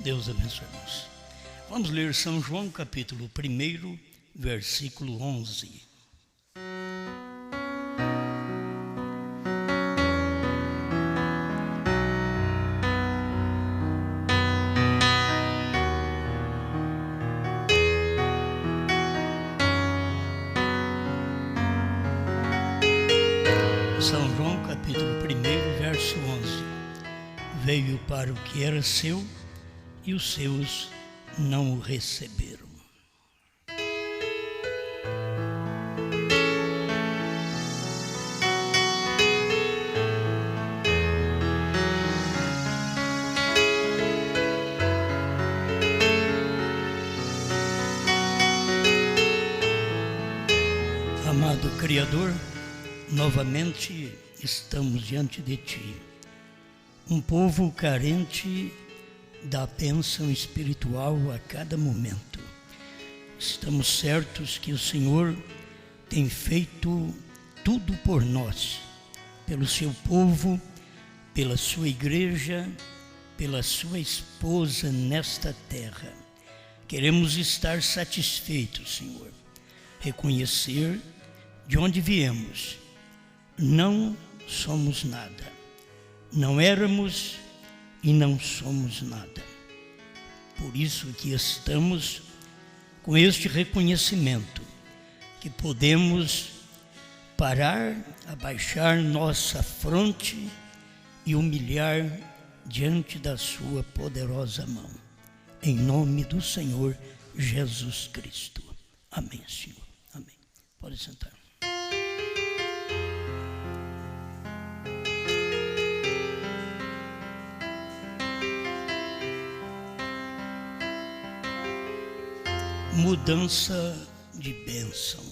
Deus abençoe, irmãos. Vamos ler São João, capítulo 1, versículo 11. São João, capítulo 1, verso 11. Veio para o que era seu, e os seus não o receberam. Amado Criador, novamente estamos diante de Ti, um povo carente da bênção espiritual a cada momento. Estamos certos que o Senhor tem feito tudo por nós, pelo seu povo, pela sua igreja, pela sua esposa nesta terra. Queremos estar satisfeitos, Senhor, reconhecer de onde viemos. Não somos nada, não éramos e não somos nada. Por isso que estamos com este reconhecimento, que podemos parar, abaixar nossa fronte e humilhar diante da sua poderosa mão. Em nome do Senhor Jesus Cristo. Amém, Senhor. Amém. Pode sentar. Mudança de bênção.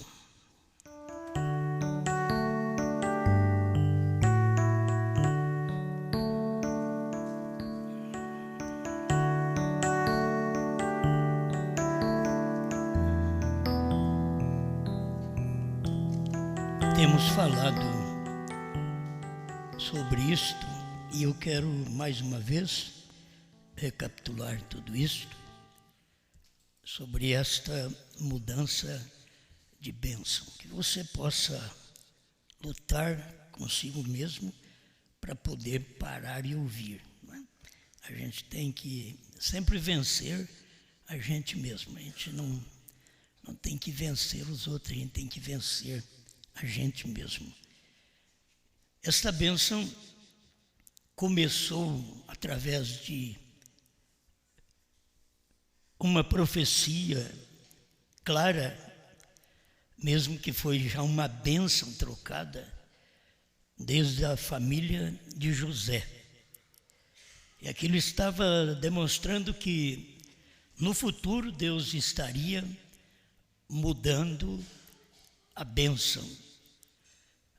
Temos falado sobre isto e eu quero mais uma vez recapitular tudo isto, sobre esta mudança de bênção, que você possa lutar consigo mesmo para poder parar e ouvir, não é? A gente tem que sempre vencer a gente mesmo, a gente não tem que vencer os outros, a gente tem que vencer a gente mesmo. Esta bênção começou através de uma profecia clara, mesmo que foi já uma bênção trocada, desde a família de José. E aquilo estava demonstrando que no futuro Deus estaria mudando a bênção.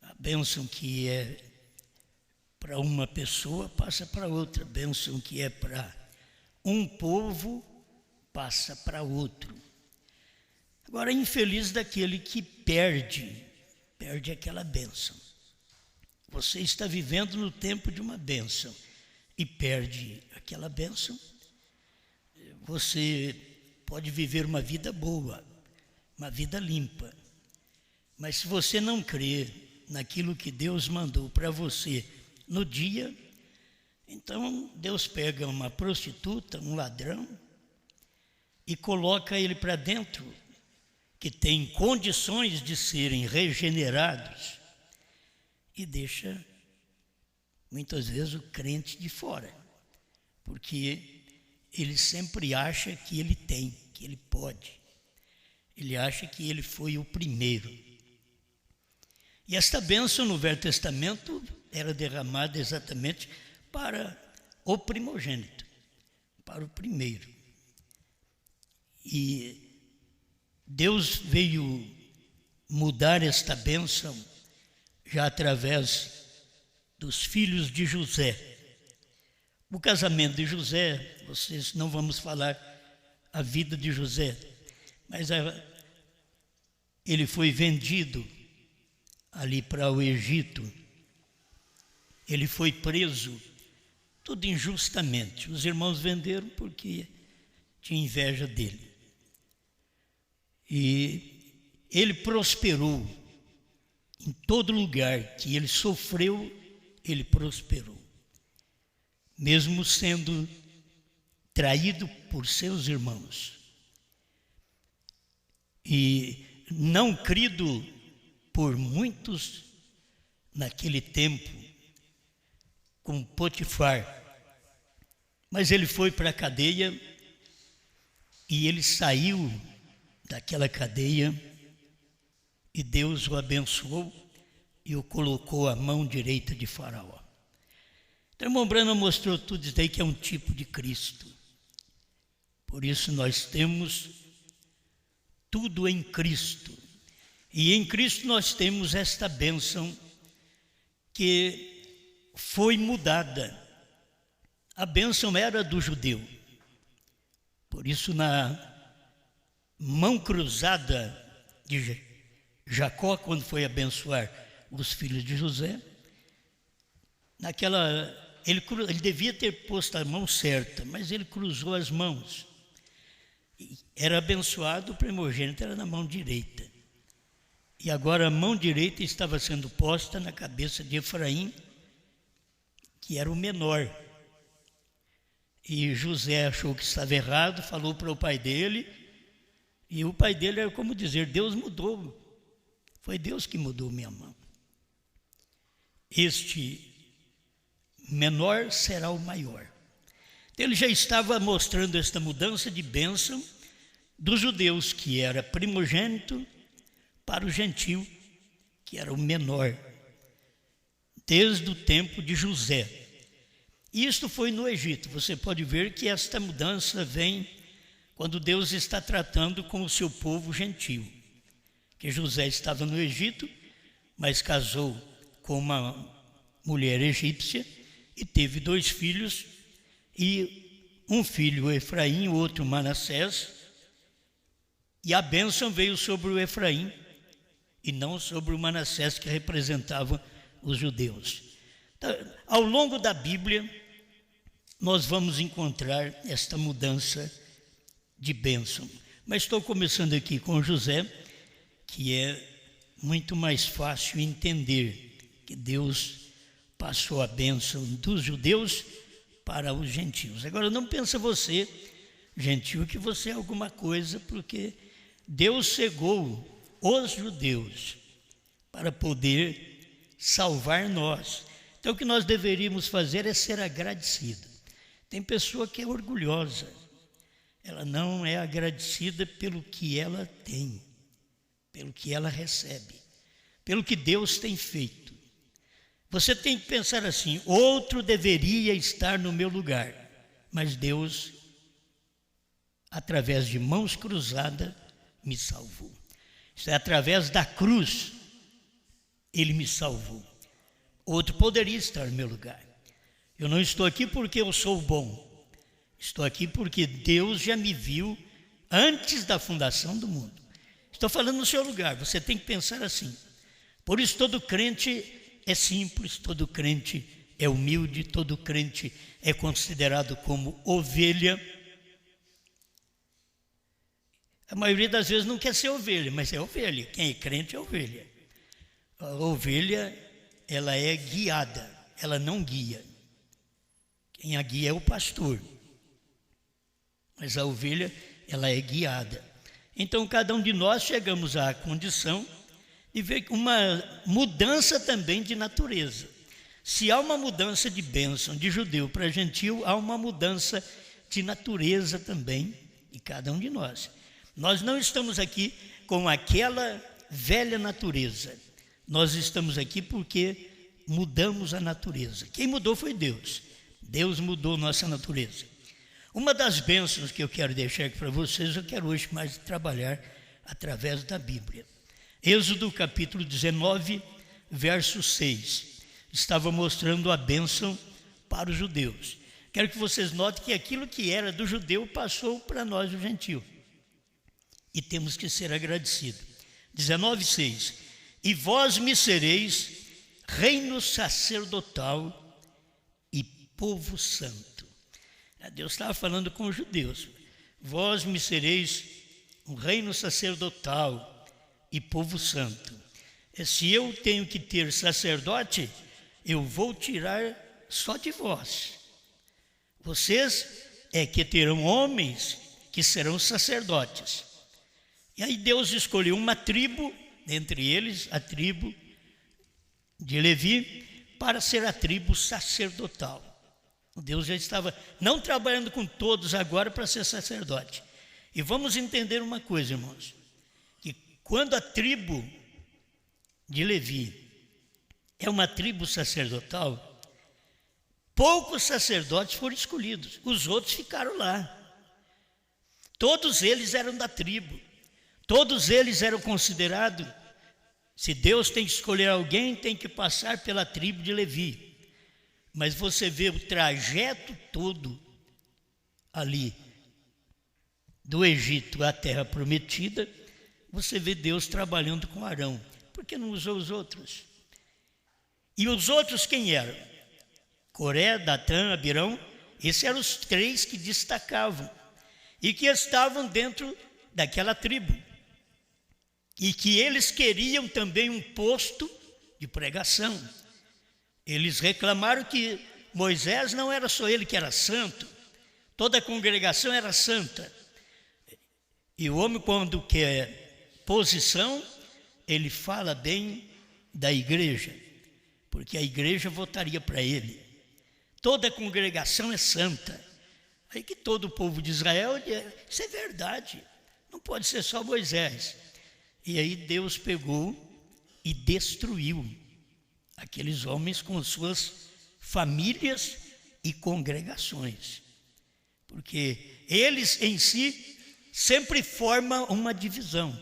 A bênção que é para uma pessoa passa para outra, a bênção que é para um povo passa para outro. Agora, infeliz daquele que perde aquela bênção. Você está vivendo no tempo de uma bênção e perde aquela bênção. Você pode viver uma vida boa, uma vida limpa, mas se você não crê naquilo que Deus mandou para você no dia, então Deus pega uma prostituta, um ladrão, e coloca ele para dentro, que tem condições de serem regenerados, e deixa, muitas vezes, o crente de fora, porque ele sempre acha que ele tem, que ele pode. Ele acha que ele foi o primeiro. E esta bênção no Velho Testamento era derramada exatamente para o primogênito, para o primeiro. E Deus veio mudar esta bênção já através dos filhos de José. O casamento de José, vocês não vamos falar a vida de José, mas ele foi vendido ali para o Egito. Ele foi preso tudo injustamente. Os irmãos venderam porque tinha inveja dele. E ele prosperou. Em todo lugar que ele sofreu, ele prosperou. Mesmo sendo traído por seus irmãos. E não crido por muitos naquele tempo, com Potifar. Mas ele foi para a cadeia e ele saiu daquela cadeia e Deus o abençoou e o colocou à mão direita de Faraó. Então, o irmão Branham mostrou tudo isso daí que é um tipo de Cristo. Por isso nós temos tudo em Cristo. E em Cristo nós temos esta bênção que foi mudada. A bênção era do judeu. Por isso, na mão cruzada de Jacó, quando foi abençoar os filhos de José, ele devia ter posto a mão certa, mas ele cruzou as mãos. Era abençoado, o primogênito era na mão direita. E agora a mão direita estava sendo posta na cabeça de Efraim, que era o menor. E José achou que estava errado, falou para o pai dele, e o pai dele era como dizer: Deus mudou, foi Deus que mudou minha mão. Este menor será o maior. Ele já estava mostrando esta mudança de bênção dos judeus, que era primogênito, para o gentio, que era o menor, desde o tempo de José. Isto foi no Egito. Você pode ver que esta mudança vem quando Deus está tratando com o seu povo gentio. Que José estava no Egito, mas casou com uma mulher egípcia e teve 2 filhos, e um filho Efraim, o outro Manassés, e a bênção veio sobre o Efraim e não sobre o Manassés, que representava os judeus. Então, ao longo da Bíblia, nós vamos encontrar esta mudança de bênção. Mas estou começando aqui com José, que é muito mais fácil entender que Deus passou a bênção dos judeus para os gentios. Agora, não pensa você, gentio, que você é alguma coisa, porque Deus cegou os judeus para poder salvar nós. Então, o que nós deveríamos fazer é ser agradecido. Tem pessoa que é orgulhosa, ela não é agradecida pelo que ela tem, pelo que ela recebe, pelo que Deus tem feito. Você tem que pensar assim: outro deveria estar no meu lugar, mas Deus, através de mãos cruzadas, me salvou. Isso é através da cruz, Ele me salvou. Outro poderia estar no meu lugar. Eu não estou aqui porque eu sou bom, estou aqui porque Deus já me viu antes da fundação do mundo. Estou falando no seu lugar, você tem que pensar assim. Por isso todo crente é simples, todo crente é humilde, todo crente é considerado como ovelha. A maioria das vezes não quer ser ovelha, mas é ovelha. Quem é crente é ovelha. A ovelha, ela é guiada, ela não guia. Quem a guia é o pastor. Mas a ovelha, ela é guiada. Então, cada um de nós chegamos à condição de ver uma mudança também de natureza. Se há uma mudança de bênção de judeu para gentio, há uma mudança de natureza também de cada um de nós. Nós não estamos aqui com aquela velha natureza. Nós estamos aqui porque mudamos a natureza. Quem mudou foi Deus. Deus mudou nossa natureza. Uma das bênçãos que eu quero deixar aqui para vocês, eu quero hoje mais trabalhar através da Bíblia. Êxodo capítulo 19, verso 6. Estava mostrando a bênção para os judeus. Quero que vocês notem que aquilo que era do judeu passou para nós, o gentio. E temos que ser agradecidos. 19:6. E vós me sereis reino sacerdotal e povo santo. Deus estava falando com os judeus: vós me sereis um reino sacerdotal e povo santo. Se eu tenho que ter sacerdote, eu vou tirar só de vós. Vocês é que terão homens que serão sacerdotes. E aí Deus escolheu uma tribo, dentre eles a tribo de Levi, para ser a tribo sacerdotal. Deus já estava não trabalhando com todos agora para ser sacerdote. E vamos entender uma coisa, irmãos, que quando a tribo de Levi é uma tribo sacerdotal, poucos sacerdotes foram escolhidos, os outros ficaram lá. Todos eles eram da tribo, todos eles eram considerados. Se Deus tem que escolher alguém, tem que passar pela tribo de Levi. Mas você vê o trajeto todo ali, do Egito à Terra Prometida, você vê Deus trabalhando com Arão. Por que não usou os outros? E os outros quem eram? Coré, Datã, Abirão. Esses eram os três que destacavam e que estavam dentro daquela tribo. E que eles queriam também um posto de pregação. Eles reclamaram que Moisés não era só ele que era santo, toda a congregação era santa. E o homem, quando quer posição, ele fala bem da igreja, porque a igreja votaria para ele. Toda a congregação é santa. Aí que todo o povo de Israel, isso é verdade, não pode ser só Moisés. E aí Deus pegou e destruiu aqueles homens com suas famílias e congregações, porque eles em si sempre formam uma divisão.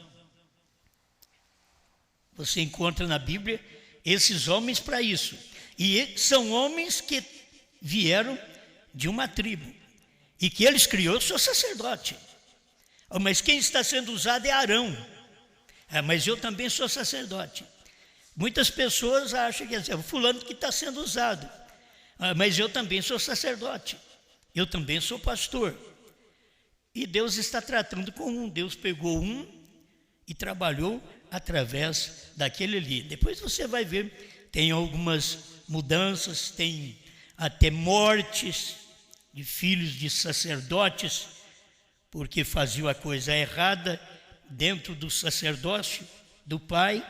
Você encontra na Bíblia esses homens para isso, e são homens que vieram de uma tribo e que eles criou seu sacerdote. Mas quem está sendo usado é Arão. Mas eu também sou sacerdote. Muitas pessoas acham que é o fulano que está sendo usado. Mas eu também sou sacerdote. Eu também sou pastor. E Deus está tratando com um. Deus pegou um e trabalhou através daquele ali. Depois você vai ver, tem algumas mudanças, tem até mortes de filhos de sacerdotes, porque faziam a coisa errada dentro do sacerdócio do pai.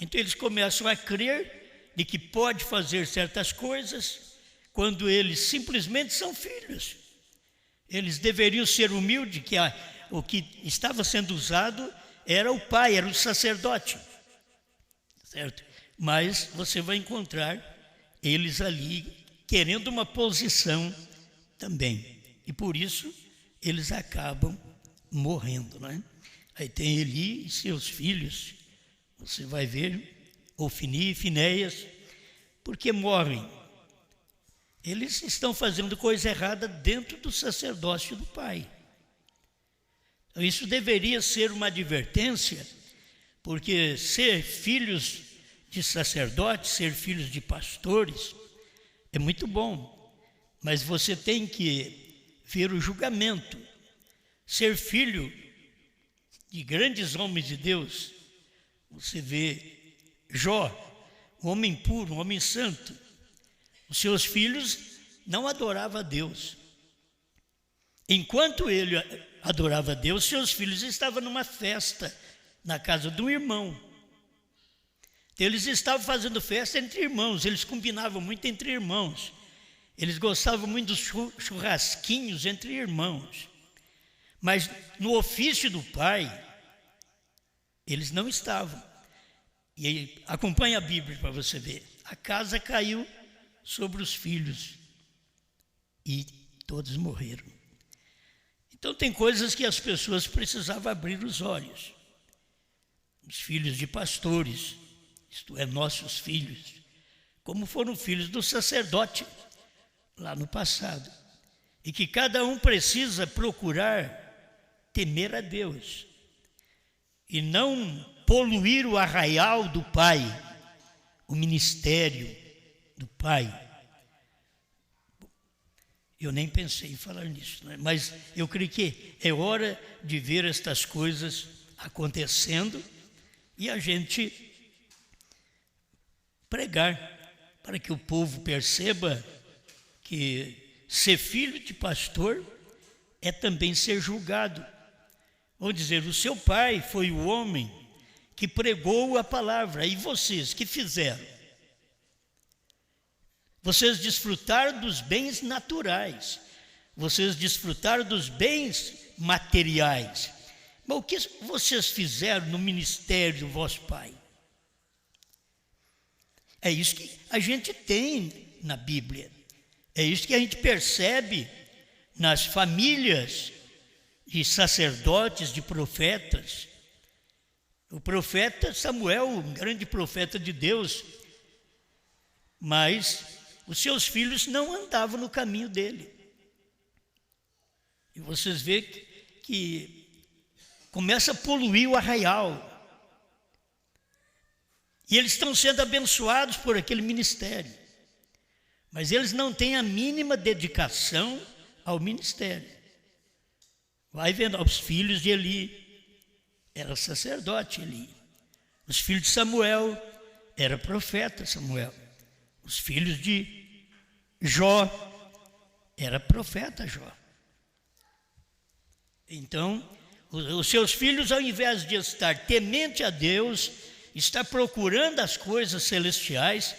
Então eles começam a crer de que pode fazer certas coisas quando eles simplesmente são filhos. Eles deveriam ser humildes, que o que estava sendo usado era o pai, era o sacerdote, certo? Mas você vai encontrar eles ali querendo uma posição também, e por isso eles acabam morrendo, né? Aí tem Eli e seus filhos, você vai ver, Ofni e Finéias, porque morrem. Eles estão fazendo coisa errada dentro do sacerdócio do pai. Então, isso deveria ser uma advertência, porque ser filhos de sacerdotes, ser filhos de pastores, é muito bom, mas você tem que ver o julgamento. Ser filho de grandes homens de Deus, você vê Jó, um homem puro, um homem santo. Os seus filhos não adoravam a Deus. Enquanto ele adorava a Deus, seus filhos estavam numa festa na casa do irmão. Eles estavam fazendo festa entre irmãos, eles combinavam muito entre irmãos. Eles gostavam muito dos churrasquinhos entre irmãos. Mas no ofício do pai, eles não estavam. E aí, acompanha a Bíblia para você ver. A casa caiu sobre os filhos e todos morreram. Então tem coisas que as pessoas precisavam abrir os olhos. Os filhos de pastores, isto é, nossos filhos, como foram filhos do sacerdote lá no passado. E que cada um precisa procurar temer a Deus e não poluir o arraial do Pai, o ministério do Pai. Eu nem pensei em falar nisso, né? Mas eu creio que é hora de ver estas coisas acontecendo e a gente pregar para que o povo perceba que ser filho de pastor é também ser julgado. Vou dizer, o seu pai foi o homem que pregou a palavra, e vocês que fizeram? Vocês desfrutaram dos bens naturais, vocês desfrutaram dos bens materiais, mas o que vocês fizeram no ministério do vosso pai? É isso que a gente tem na Bíblia, é isso que a gente percebe nas famílias de sacerdotes, de profetas. O profeta Samuel, um grande profeta de Deus, mas os seus filhos não andavam no caminho dele. E vocês veem que começa a poluir o arraial. E eles estão sendo abençoados por aquele ministério. Mas eles não têm a mínima dedicação ao ministério. Vai vendo, os filhos de Eli, era sacerdote Eli. Os filhos de Samuel, era profeta Samuel. Os filhos de Jó, era profeta Jó. Então, os seus filhos, ao invés de estar temente a Deus, está procurando as coisas celestiais,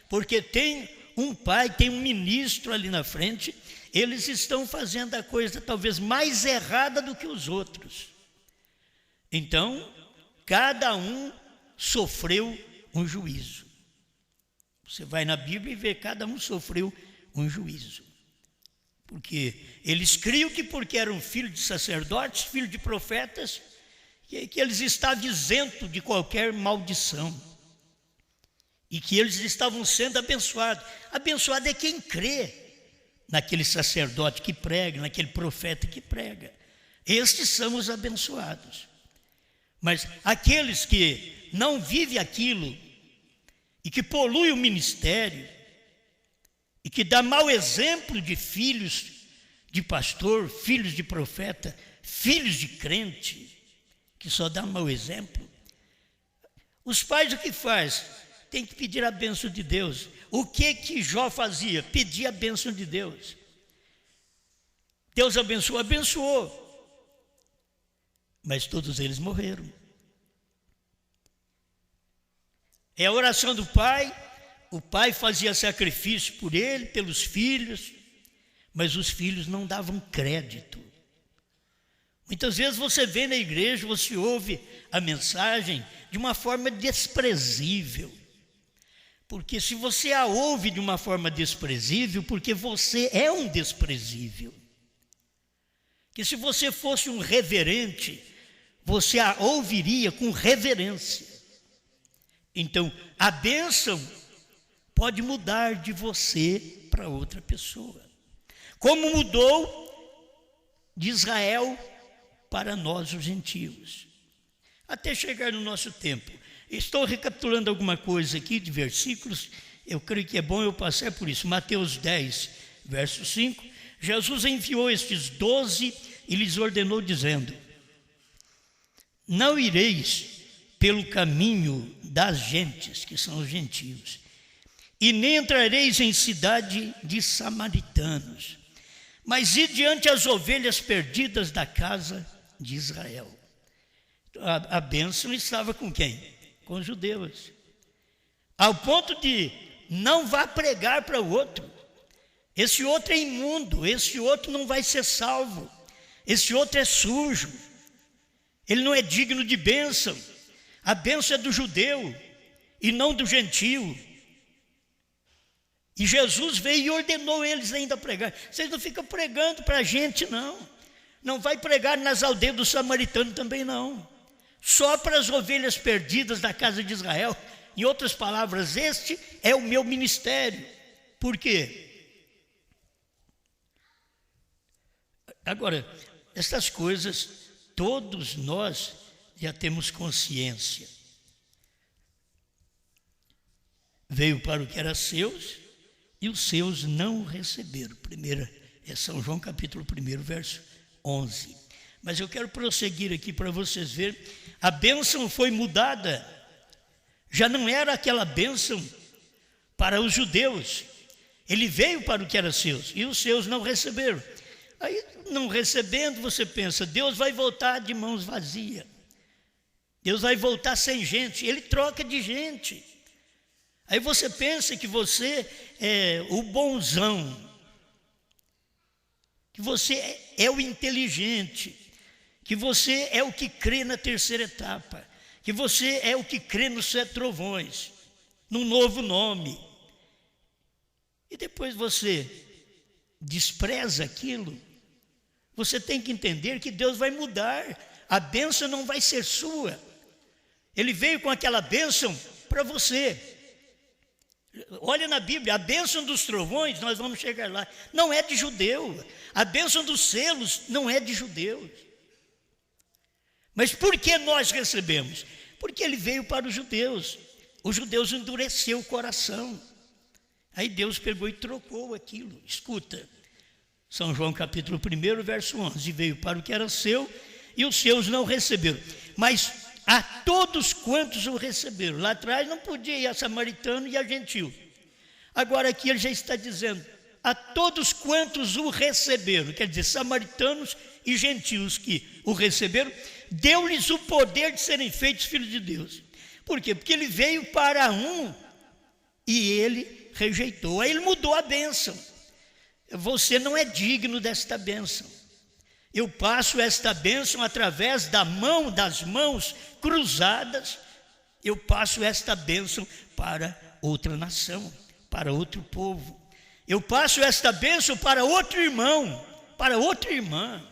porque tem um pai, tem um ministro ali na frente, eles estão fazendo a coisa talvez mais errada do que os outros. Então, cada um sofreu um juízo. Você vai na Bíblia e vê, cada um sofreu um juízo. Porque eles criam que porque eram filhos de sacerdotes, filhos de profetas, que eles estavam isentos de qualquer maldição. E que eles estavam sendo abençoados. Abençoado é quem crê naquele sacerdote que prega, naquele profeta que prega. Estes são os abençoados. Mas aqueles que não vivem aquilo e que poluem o ministério e que dá mau exemplo de filhos de pastor, filhos de profeta, filhos de crente, que só dá mau exemplo. Os pais o que faz? Tem que pedir a bênção de Deus. O que Jó fazia? Pedia a bênção de Deus. Deus abençoou, abençoou. Mas todos eles morreram. É a oração do pai. O pai fazia sacrifício por ele, pelos filhos, mas os filhos não davam crédito. Muitas vezes você vê na igreja, você ouve a mensagem de uma forma desprezível. Porque se você a ouve de uma forma desprezível, porque você é um desprezível. Que se você fosse um reverente, você a ouviria com reverência. Então, a bênção pode mudar de você para outra pessoa. Como mudou de Israel para nós, os gentios. Até chegar no nosso tempo. Estou recapitulando alguma coisa aqui de versículos, eu creio que é bom eu passar por isso. Mateus 10, verso 5, Jesus enviou estes 12 e lhes ordenou dizendo: não ireis pelo caminho das gentes, que são os gentios, e nem entrareis em cidade de samaritanos, mas ide diante as ovelhas perdidas da casa de Israel. A bênção estava com quem? Com os judeus, ao ponto de não vá pregar para o outro. Esse outro é imundo, esse outro não vai ser salvo, esse outro é sujo, ele não é digno de bênção. A bênção é do judeu e não do gentio. E Jesus veio e ordenou eles ainda a pregar. Vocês não ficam pregando para a gente, não. Não vai pregar nas aldeias do samaritano também, não. Só para as ovelhas perdidas da casa de Israel. Em outras palavras, este é o meu ministério. Por quê? Agora, essas coisas, todos nós já temos consciência. Veio para o que era seus, e os seus não o receberam. 1 É São João capítulo 1, verso 11. Mas eu quero prosseguir aqui para vocês verem. A bênção foi mudada. Já não era aquela bênção para os judeus. Ele veio para o que era seus, e os seus não receberam. Aí, não recebendo, você pensa, Deus vai voltar de mãos vazias. Deus vai voltar sem gente. Ele troca de gente. Aí você pensa que você é o bonzão, que você é o inteligente, que você é o que crê na terceira etapa, que você é o que crê nos 7 trovões, num novo nome. E depois você despreza aquilo. Você tem que entender que Deus vai mudar. A bênção não vai ser sua. Ele veio com aquela bênção para você. Olha na Bíblia, a bênção dos trovões, nós vamos chegar lá, não é de judeu. A bênção dos selos não é de judeus. Mas por que nós recebemos? Porque ele veio para os judeus. Os judeus endureceram o coração. Aí Deus pegou e trocou aquilo. Escuta, São João capítulo 1, verso 11. Veio para o que era seu, e os seus não receberam. Mas a todos quantos o receberam. Lá atrás não podia ir a samaritano e a gentil. Agora aqui ele já está dizendo, a todos quantos o receberam, quer dizer, samaritanos e gentios que o receberam, deu-lhes o poder de serem feitos filhos de Deus. Por quê? Porque ele veio para um e ele rejeitou. Aí ele mudou a bênção. Você não é digno desta bênção. Eu passo esta bênção através das mãos cruzadas. Eu passo esta bênção para outra nação, para outro povo. Eu passo esta bênção para outro irmão, para outra irmã.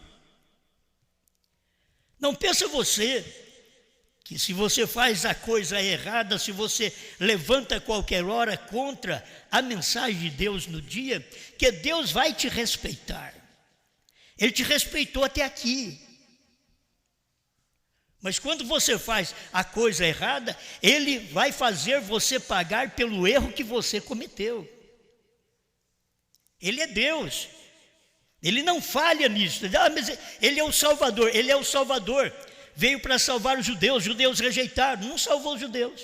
Não pensa você que se você faz a coisa errada, se você levanta a qualquer hora contra a mensagem de Deus no dia, que Deus vai te respeitar. Ele te respeitou até aqui. Mas quando você faz a coisa errada, Ele vai fazer você pagar pelo erro que você cometeu. Ele é Deus. Ele não falha nisso. Mas Ele é o Salvador. Ele é o Salvador. Veio para salvar os judeus rejeitaram, não salvou os judeus.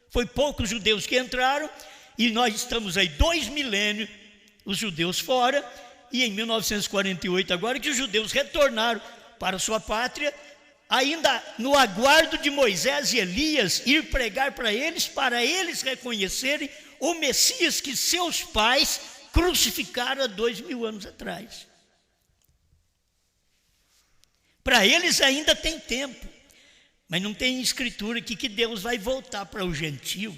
Foi poucos judeus que entraram, e nós estamos aí 2 milênios, os judeus fora, e em 1948 agora que os judeus retornaram para sua pátria, ainda no aguardo de Moisés e Elias ir pregar para eles reconhecerem o Messias que seus pais crucificaram há 2000 anos atrás. Para eles ainda tem tempo, mas não tem escritura aqui que Deus vai voltar para o gentio.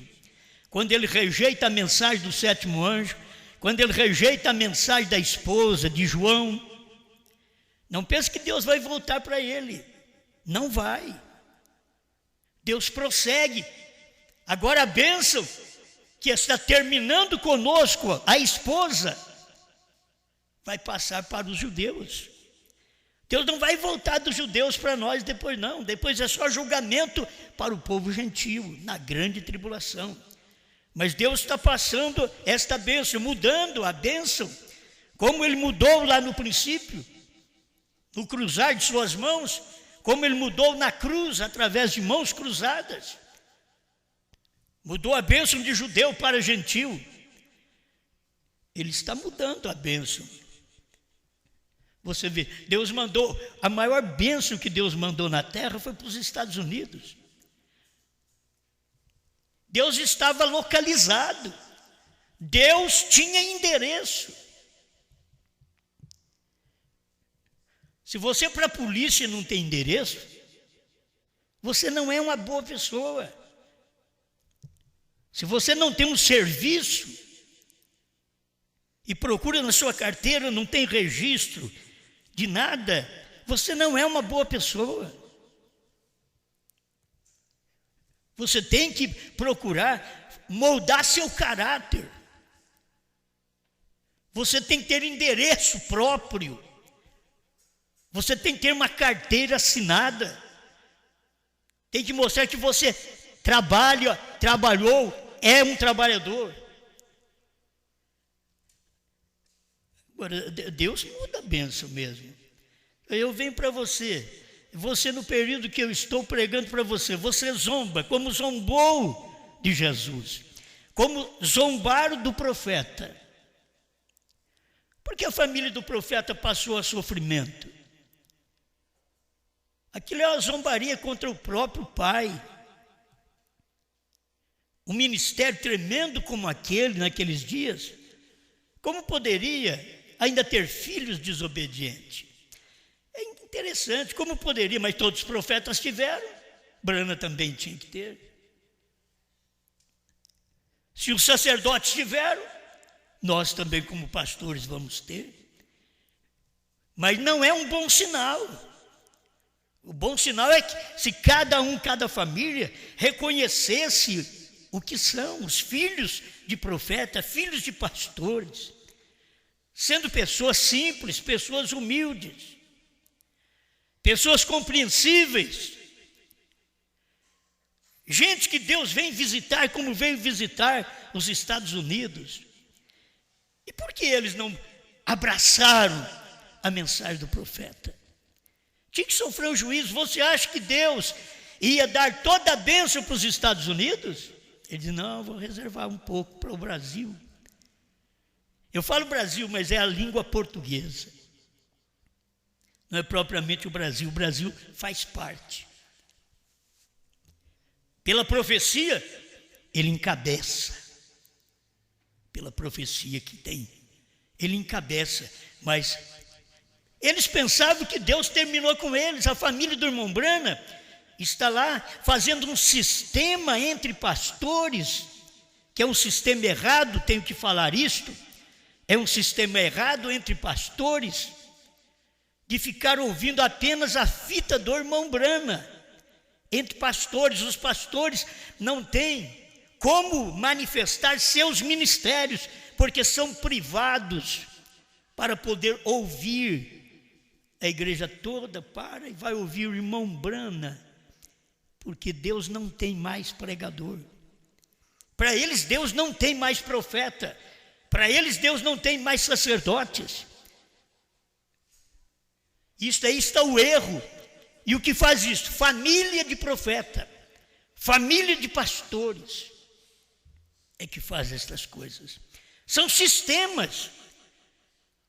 Quando ele rejeita a mensagem do 7º anjo, quando ele rejeita a mensagem da esposa de João, não pense que Deus vai voltar para ele. Não vai. Deus prossegue. Agora a bênção que está terminando conosco, a esposa, vai passar para os judeus. Deus não vai voltar dos judeus para nós depois não. Depois é só julgamento para o povo gentio, na grande tribulação. Mas Deus está passando esta bênção, mudando a bênção, como Ele mudou lá no princípio, no cruzar de suas mãos, como Ele mudou na cruz, através de mãos cruzadas. Mudou a bênção de judeu para gentil. Ele está mudando a bênção. Você vê, Deus mandou, a maior bênção que Deus mandou na terra foi para os Estados Unidos. Deus estava localizado. Deus tinha endereço. Se você para a polícia não tem endereço, você não é uma boa pessoa. Se você não tem um serviço e procura na sua carteira, não tem registro de nada, você não é uma boa pessoa. Você tem que procurar moldar seu caráter. Você tem que ter endereço próprio. Você tem que ter uma carteira assinada. Tem que mostrar que você trabalhou, é um trabalhador. Agora, Deus muda a bênção mesmo. Eu venho para você, no período que eu estou pregando para você, você zomba, como zombou de Jesus, como zombaram do profeta. Porque a família do profeta passou a sofrimento. Aquilo é uma zombaria contra o próprio pai. Um ministério tremendo como aquele, naqueles dias, como poderia ainda ter filhos desobedientes? É interessante, como poderia, mas todos os profetas tiveram, Brana também tinha que ter. Se os sacerdotes tiveram, nós também como pastores vamos ter. Mas não é um bom sinal. O bom sinal é que se cada família reconhecesse o que são os filhos de profeta, filhos de pastores, sendo pessoas simples, pessoas humildes, pessoas compreensíveis, gente que Deus vem visitar como veio visitar os Estados Unidos. E por que eles não abraçaram a mensagem do profeta? Tinha que sofrer um juízo. Você acha que Deus ia dar toda a bênção para os Estados Unidos? Ele disse, não, vou reservar um pouco para o Brasil. Eu falo Brasil, mas é a língua portuguesa. Não é propriamente o Brasil faz parte. Pela profecia, ele encabeça. Pela profecia que tem, ele encabeça. Mas eles pensavam que Deus terminou com eles. A família do irmão Brana está lá fazendo um sistema entre pastores, que é um sistema errado, tenho que falar isto. É um sistema errado entre pastores, de ficar ouvindo apenas a fita do irmão Brana. Entre pastores, os pastores não têm como manifestar seus ministérios, porque são privados para poder ouvir. A igreja toda para e vai ouvir o irmão Brana, porque Deus não tem mais pregador. Para eles Deus não tem mais profeta. Para eles Deus não tem mais sacerdotes. Isso aí está o erro. E o que faz isso? Família de profeta, família de pastores é que faz estas coisas. São sistemas.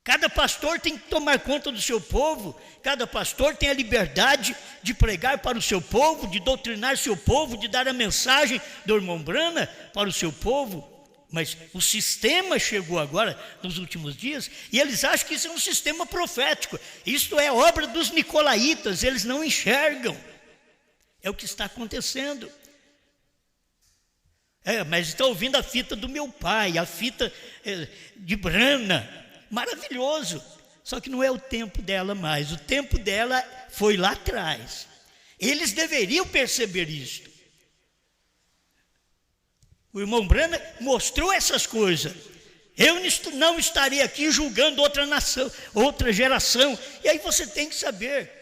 Cada pastor tem que tomar conta do seu povo. Cada pastor tem a liberdade de pregar para o seu povo, de doutrinar seu povo, de dar a mensagem do irmão Brana para o seu povo. Mas o sistema chegou agora, nos últimos dias, e eles acham que isso é um sistema profético. Isto é obra dos nicolaítas, eles não enxergam. É o que está acontecendo. Mas está ouvindo a fita do meu pai, a fita de Brana. Maravilhoso. Só que não é o tempo dela mais. O tempo dela foi lá atrás. Eles deveriam perceber isto. O irmão Brana mostrou essas coisas. Eu não estaria aqui julgando outra nação, outra geração. E aí você tem que saber.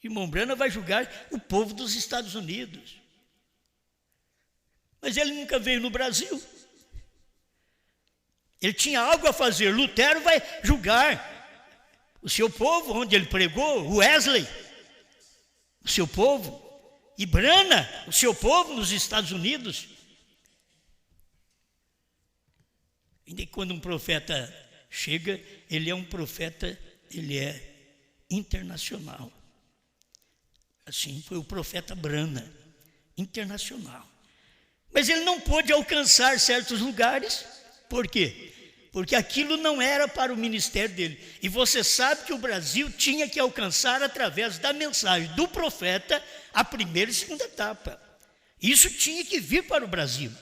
O irmão Brana vai julgar o povo dos Estados Unidos. Mas ele nunca veio no Brasil. Ele tinha algo a fazer. Lutero vai julgar o seu povo, onde ele pregou, Wesley, o seu povo, e Brana, o seu povo nos Estados Unidos. E quando um profeta chega, ele é um profeta, ele é internacional. Assim foi o profeta Brana, internacional. Mas ele não pôde alcançar certos lugares. Por quê? Porque aquilo não era para o ministério dele. E você sabe que o Brasil tinha que alcançar através da mensagem do profeta a primeira e segunda etapa. Isso tinha que vir para o Brasil.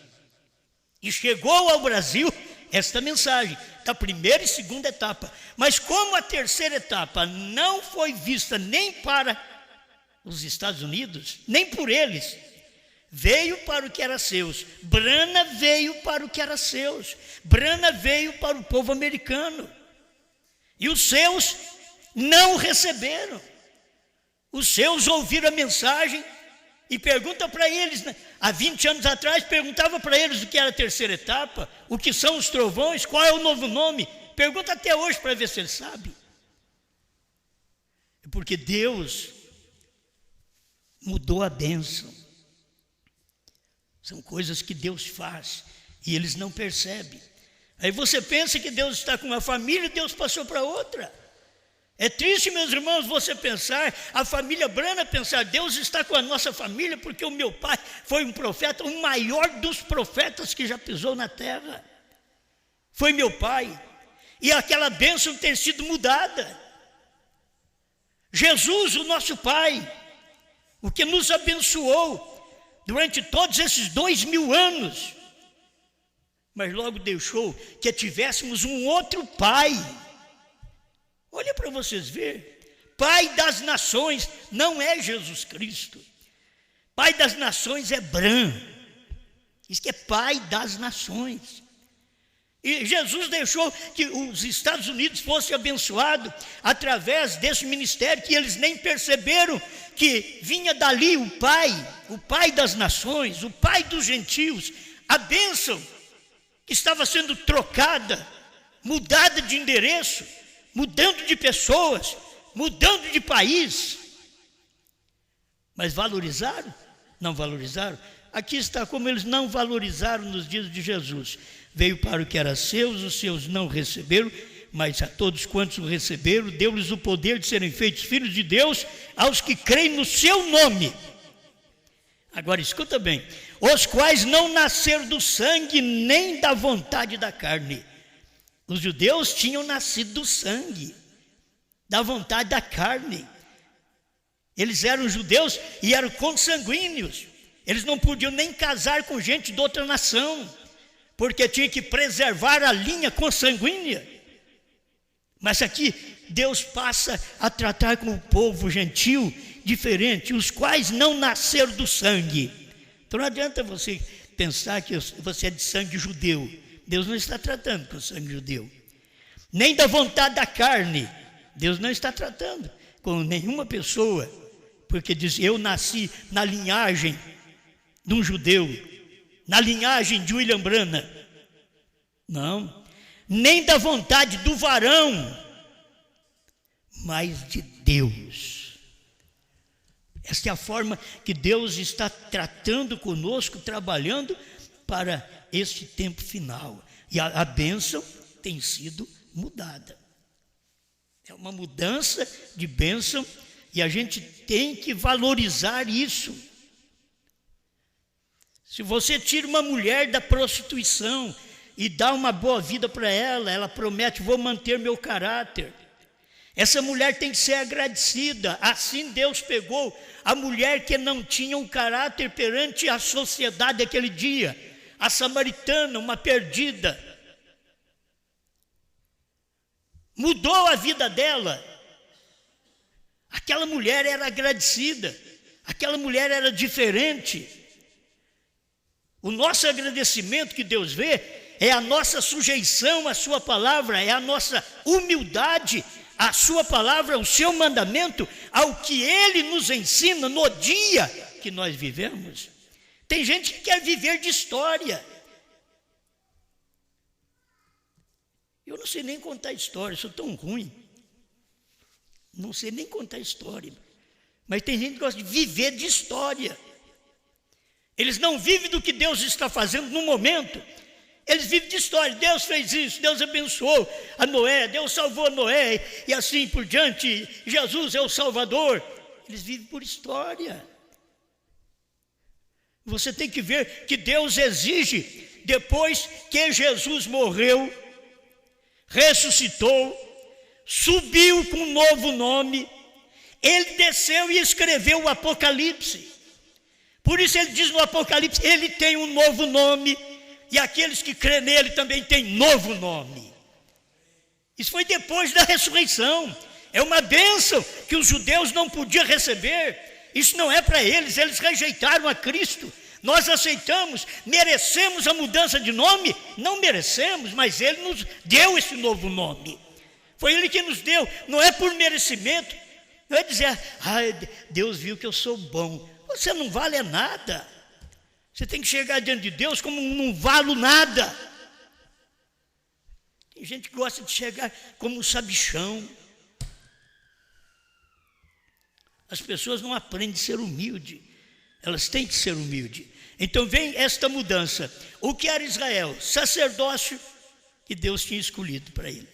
E chegou ao Brasil esta mensagem da primeira e segunda etapa. Mas como a terceira etapa não foi vista nem para os Estados Unidos, nem por eles, veio para o que era seus. Brana veio para o que era seus. Brana veio para o povo americano. E os seus não receberam. Os seus ouviram a mensagem e pergunta para eles, há 20 anos atrás, perguntava para eles o que era a terceira etapa, o que são os trovões, qual é o novo nome. Pergunta até hoje para ver se ele sabe. É porque Deus mudou a bênção. São coisas que Deus faz e eles não percebem. Aí você pensa que Deus está com uma família e Deus passou para outra. É triste, meus irmãos, você pensar, a família Brana pensar, Deus está com a nossa família porque o meu pai foi um profeta, o maior dos profetas que já pisou na terra. Foi meu pai. E aquela bênção ter sido mudada. Jesus, o nosso Pai, o que nos abençoou durante todos esses 2000 anos, mas logo deixou que tivéssemos um outro Pai. Olha para vocês verem, Pai das nações não é Jesus Cristo. Pai das nações é Bran. Isso que é Pai das nações. E Jesus deixou que os Estados Unidos fossem abençoados através desse ministério que eles nem perceberam que vinha dali o Pai das nações, o Pai dos gentios, a bênção que estava sendo trocada, mudada de endereço, mudando de pessoas, mudando de país. Mas valorizaram? Não valorizaram? Aqui está como eles não valorizaram nos dias de Jesus. Veio para o que era seus, os seus não receberam, mas a todos quantos o receberam, deu-lhes o poder de serem feitos filhos de Deus, aos que creem no seu nome. Agora escuta bem, os quais não nasceram do sangue, nem da vontade da carne. Os judeus tinham nascido do sangue, da vontade da carne. Eles eram judeus e eram consanguíneos. Eles não podiam nem casar com gente de outra nação, porque tinha que preservar a linha consanguínea. Mas aqui Deus passa a tratar com o povo gentil diferente, os quais não nasceram do sangue. Então não adianta você pensar que você é de sangue judeu. Deus não está tratando com o sangue judeu. Nem da vontade da carne. Deus não está tratando com nenhuma pessoa, porque diz, eu nasci na linhagem de um judeu, na linhagem de William Branham. Não, nem da vontade do varão, mas de Deus. Esta é a forma que Deus está tratando conosco, trabalhando para este tempo final. E a bênção tem sido mudada. É uma mudança de bênção e a gente tem que valorizar isso. Se você tira uma mulher da prostituição e dá uma boa vida para ela, ela promete, vou manter meu caráter. Essa mulher tem que ser agradecida. Assim Deus pegou a mulher que não tinha um caráter perante a sociedade daquele dia, a samaritana, uma perdida. Mudou a vida dela. Aquela mulher era agradecida, aquela mulher era diferente. O nosso agradecimento que Deus vê é a nossa sujeição à sua palavra, é a nossa humildade à sua palavra, ao seu mandamento, ao que Ele nos ensina no dia que nós vivemos. Tem gente que quer viver de história. Eu não sei nem contar história, sou tão ruim. Não sei nem contar história. Mas tem gente que gosta de viver de história. Eles não vivem do que Deus está fazendo no momento. Eles vivem de história. Deus fez isso, Deus abençoou a Noé, Deus salvou a Noé, e assim por diante. Jesus é o Salvador. Eles vivem por história. Você tem que ver que Deus exige, depois que Jesus morreu, ressuscitou, subiu com um novo nome, Ele desceu e escreveu o Apocalipse. Por isso ele diz no Apocalipse, Ele tem um novo nome, e aqueles que crêem nele também têm novo nome. Isso foi depois da ressurreição. É uma bênção que os judeus não podiam receber. Isso não é para eles, eles rejeitaram a Cristo. Nós aceitamos, merecemos a mudança de nome? Não merecemos, mas Ele nos deu esse novo nome. Foi Ele que nos deu, não é por merecimento. Não é dizer, Deus viu que eu sou bom. Você não vale nada. Você tem que chegar diante de Deus como não valo nada. Tem gente que gosta de chegar como um sabichão. As pessoas não aprendem a ser humilde, elas têm que ser humildes. Então vem esta mudança. O que era Israel? Sacerdócio que Deus tinha escolhido para ele.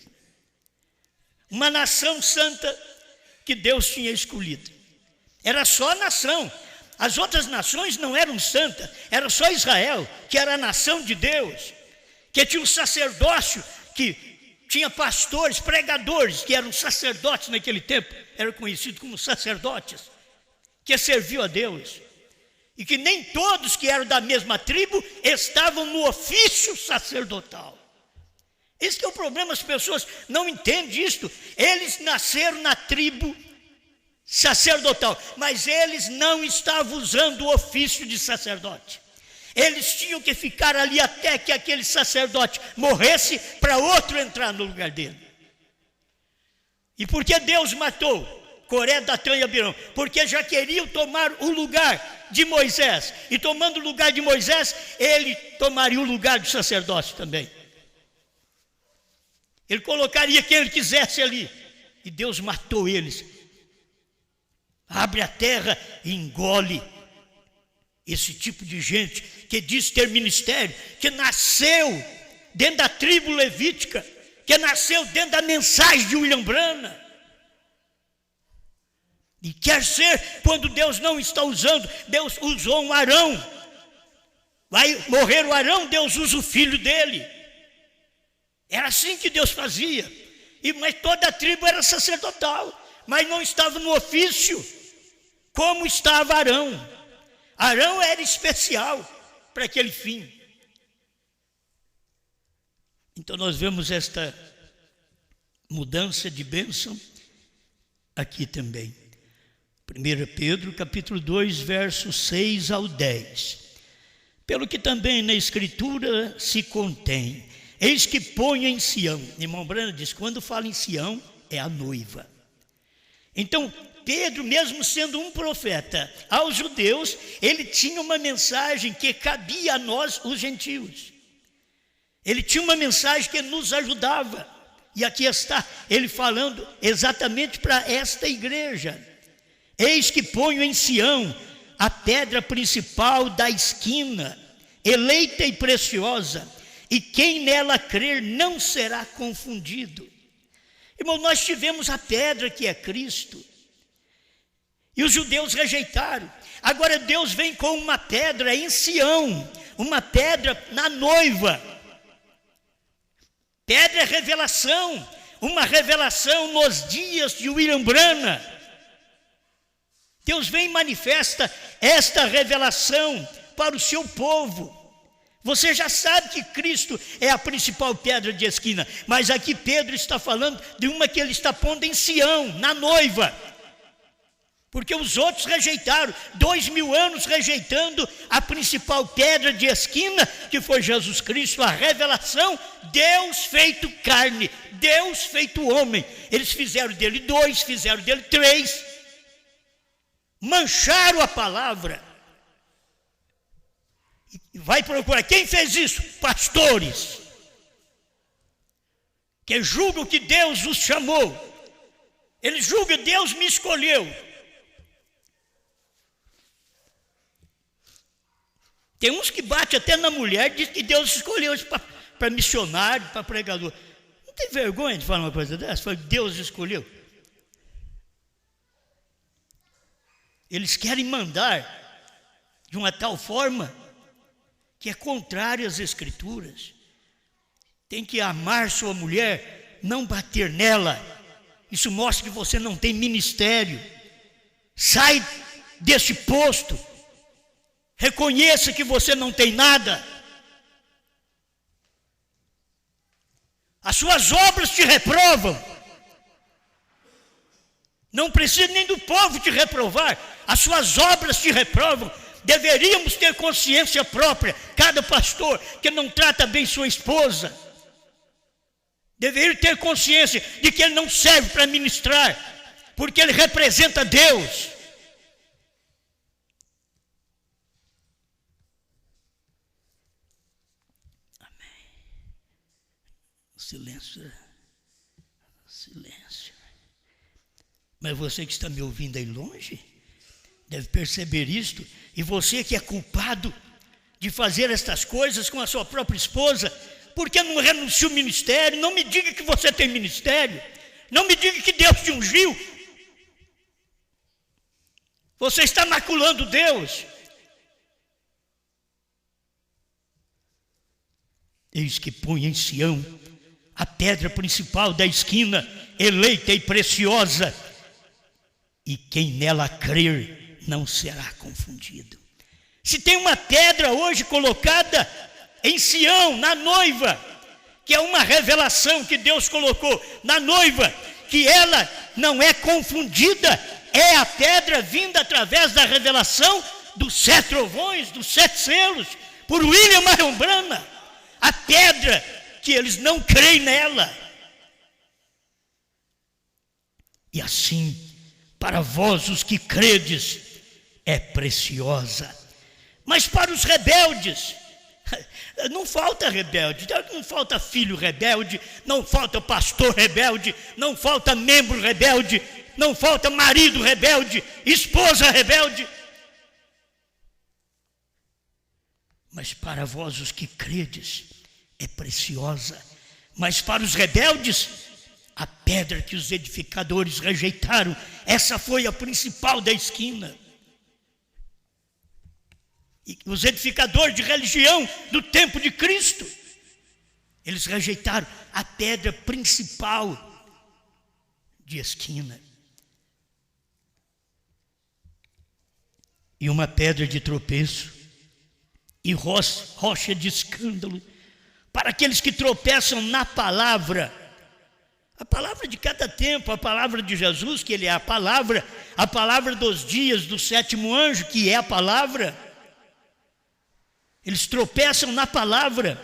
Uma nação santa que Deus tinha escolhido. Era só a nação. As outras nações não eram santas, era só Israel, que era a nação de Deus, que tinha um sacerdócio, que tinha pastores, pregadores, que eram sacerdotes naquele tempo, eram conhecidos como sacerdotes, que serviam a Deus. E que nem todos que eram da mesma tribo estavam no ofício sacerdotal. Esse que é o problema, as pessoas não entendem isto. Eles nasceram na tribo sacerdotal, mas eles não estavam usando o ofício de sacerdote. Eles tinham que ficar ali até que aquele sacerdote morresse para outro entrar no lugar dele. E por que Deus matou Coré, Datã e Abirão? Porque já queriam tomar o lugar de Moisés. E tomando o lugar de Moisés, ele tomaria o lugar do sacerdócio também. Ele colocaria quem ele quisesse ali. E Deus matou eles. Abre a terra e engole esse tipo de gente que diz ter ministério, que nasceu dentro da tribo levítica, que nasceu dentro da mensagem de William Branham. E quer ser, quando Deus não está usando, Deus usou um Arão. Vai morrer o Arão, Deus usa o filho dele. Era assim que Deus fazia. Mas toda a tribo era sacerdotal, mas não estava no ofício, como estava Arão. Arão era especial para aquele fim. Então nós vemos esta mudança de bênção aqui também. 1 Pedro capítulo 2, versos 6 ao 10. Pelo que também na Escritura se contém, eis que ponho em Sião. Irmão Branham diz, quando fala em Sião, é a noiva. Então, Pedro, mesmo sendo um profeta aos judeus, ele tinha uma mensagem que cabia a nós, os gentios. Ele tinha uma mensagem que nos ajudava. E aqui está ele falando exatamente para esta igreja. Eis que ponho em Sião a pedra principal da esquina, eleita e preciosa, e quem nela crer não será confundido. Irmão, nós tivemos a pedra que é Cristo, e os judeus rejeitaram. Agora Deus vem com uma pedra em Sião, uma pedra na noiva. Pedra é revelação, uma revelação nos dias de William Branham. Deus vem e manifesta esta revelação para o seu povo. Você já sabe que Cristo é a principal pedra de esquina, mas aqui Pedro está falando de uma que ele está pondo em Sião, na noiva. Porque os outros rejeitaram, 2000 anos rejeitando a principal pedra de esquina, que foi Jesus Cristo, a revelação, Deus feito carne, Deus feito homem. Eles fizeram dele 2, fizeram dele 3, mancharam a palavra. E vai procurar, quem fez isso? Pastores, que julgam que Deus os chamou. Eles julgam que Deus me escolheu. Tem uns que batem até na mulher, diz que Deus escolheu isso para missionário, para pregador. Não tem vergonha de falar uma coisa dessa? Foi Deus escolheu. Eles querem mandar de uma tal forma que é contrária às Escrituras. Tem que amar sua mulher, não bater nela. Isso mostra que você não tem ministério. Sai desse posto. Reconheça que você não tem nada. As suas obras te reprovam. Não precisa nem do povo te reprovar. As suas obras te reprovam. Deveríamos ter consciência própria. Cada pastor que não trata bem sua esposa deveria ter consciência de que ele não serve para ministrar, porque ele representa Deus. Silêncio. Silêncio. Mas você que está me ouvindo aí longe, deve perceber isto. E você que é culpado de fazer estas coisas com a sua própria esposa, por que não renuncia o ministério? Não me diga que você tem ministério. Não me diga que Deus te ungiu. Você está maculando Deus. Eis que põe em Sião a pedra principal da esquina, eleita e preciosa, e quem nela crer não será confundido. Se tem uma pedra hoje colocada em Sião, na noiva, que é uma revelação que Deus colocou na noiva, que ela não é confundida, é a pedra vinda através da revelação dos 7 trovões, dos 7 selos, por William Marion Branham, a pedra que eles não creem nela. E assim, para vós os que credes, é preciosa. Mas para os rebeldes, não falta rebelde, não falta filho rebelde, não falta pastor rebelde, não falta membro rebelde, não falta marido rebelde, esposa rebelde. Mas para vós os que credes, é preciosa. Mas para os rebeldes, a pedra que os edificadores rejeitaram, essa foi a principal da esquina. E os edificadores de religião do tempo de Cristo, eles rejeitaram a pedra principal de esquina. E uma pedra de tropeço e rocha de escândalo para aqueles que tropeçam na palavra. A palavra de cada tempo, a palavra de Jesus, que ele é a palavra dos dias do 7º anjo, que é a palavra. Eles tropeçam na palavra,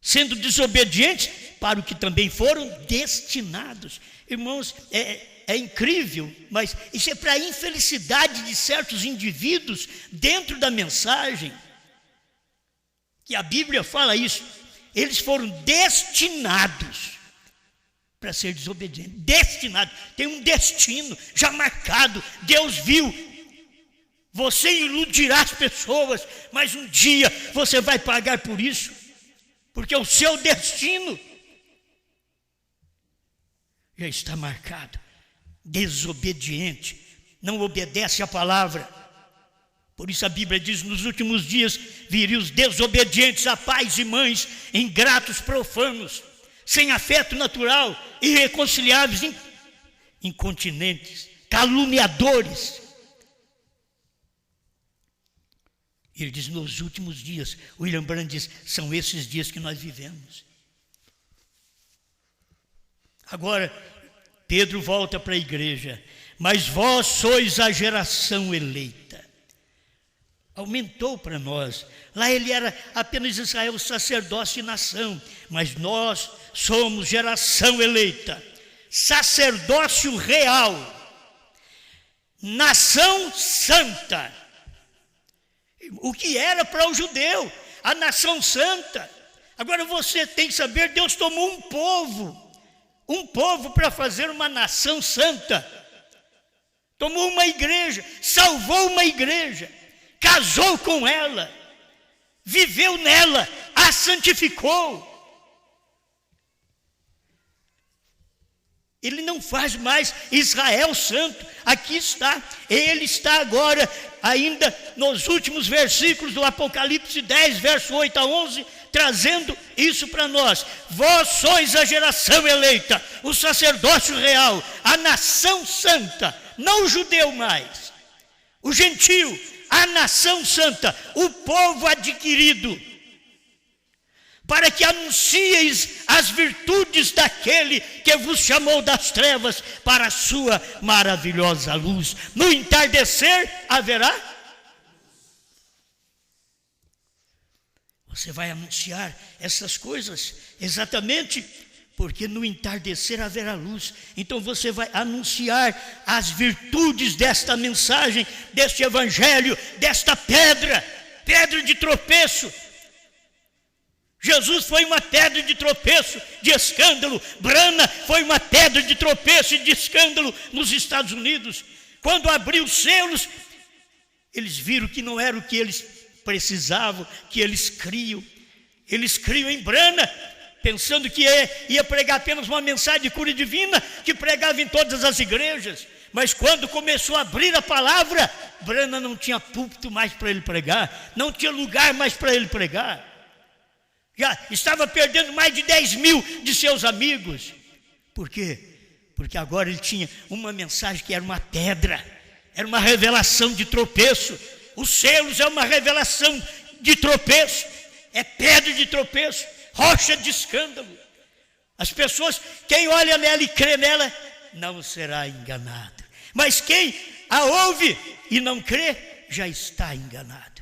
sendo desobedientes para o que também foram destinados. Irmãos, é incrível, mas isso é para a infelicidade de certos indivíduos dentro da mensagem, que a Bíblia fala isso. Eles foram destinados para ser desobedientes. Destinados, tem um destino já marcado. Deus viu. Você iludirá as pessoas, mas um dia você vai pagar por isso, porque o seu destino já está marcado. Desobediente, não obedece à palavra. Por isso a Bíblia diz: nos últimos dias viriam os desobedientes a pais e mães, ingratos, profanos, sem afeto natural, irreconciliáveis, incontinentes, caluniadores. Ele diz: nos últimos dias. William Branham diz: são esses dias que nós vivemos. Agora, Pedro volta para a igreja. Mas vós sois a geração eleita. Aumentou para nós. Lá ele era apenas Israel, sacerdócio e nação. Mas nós somos geração eleita, sacerdócio real, nação santa. O que era para o judeu, a nação santa. Agora você tem que saber, Deus tomou um povo para fazer uma nação santa. Tomou uma igreja, salvou uma igreja, casou com ela, viveu nela, a santificou. Ele não faz mais Israel santo. Aqui está, ele está agora, ainda nos últimos versículos do Apocalipse 10, verso 8 a 11, trazendo isso para nós. Vós sois a geração eleita, o sacerdócio real, a nação santa, não o judeu mais, o gentio, a nação santa, o povo adquirido, para que anuncieis as virtudes daquele que vos chamou das trevas para a sua maravilhosa luz. No entardecer haverá. Você vai anunciar essas coisas exatamente porque no entardecer haverá luz. Então você vai anunciar as virtudes desta mensagem, deste evangelho, desta pedra de tropeço. Jesus foi uma pedra de tropeço, de escândalo. Brana foi uma pedra de tropeço e de escândalo nos Estados Unidos. Quando abriu os selos, eles viram que não era o que eles precisavam, que eles criam. Eles criam em Brana, pensando que ia pregar apenas uma mensagem de cura divina, que pregava em todas as igrejas. Mas quando começou a abrir a palavra, Brana não tinha púlpito mais para ele pregar, não tinha lugar mais para ele pregar. Já estava perdendo mais de 10 mil de seus amigos. Por quê? Porque agora ele tinha uma mensagem que era uma pedra, era uma revelação de tropeço. Os selos é uma revelação de tropeço, é pedra de tropeço, rocha de escândalo. As pessoas, quem olha nela e crê nela, não será enganado. Mas quem a ouve e não crê, já está enganado.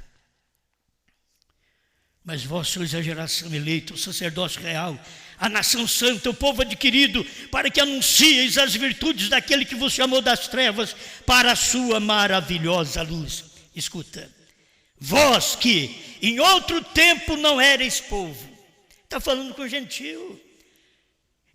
Mas vós sois a geração eleita, o sacerdócio real, a nação santa, o povo adquirido, para que anuncieis as virtudes daquele que vos chamou das trevas para a sua maravilhosa luz. Escuta, vós que em outro tempo não erais povo, está falando com o gentio.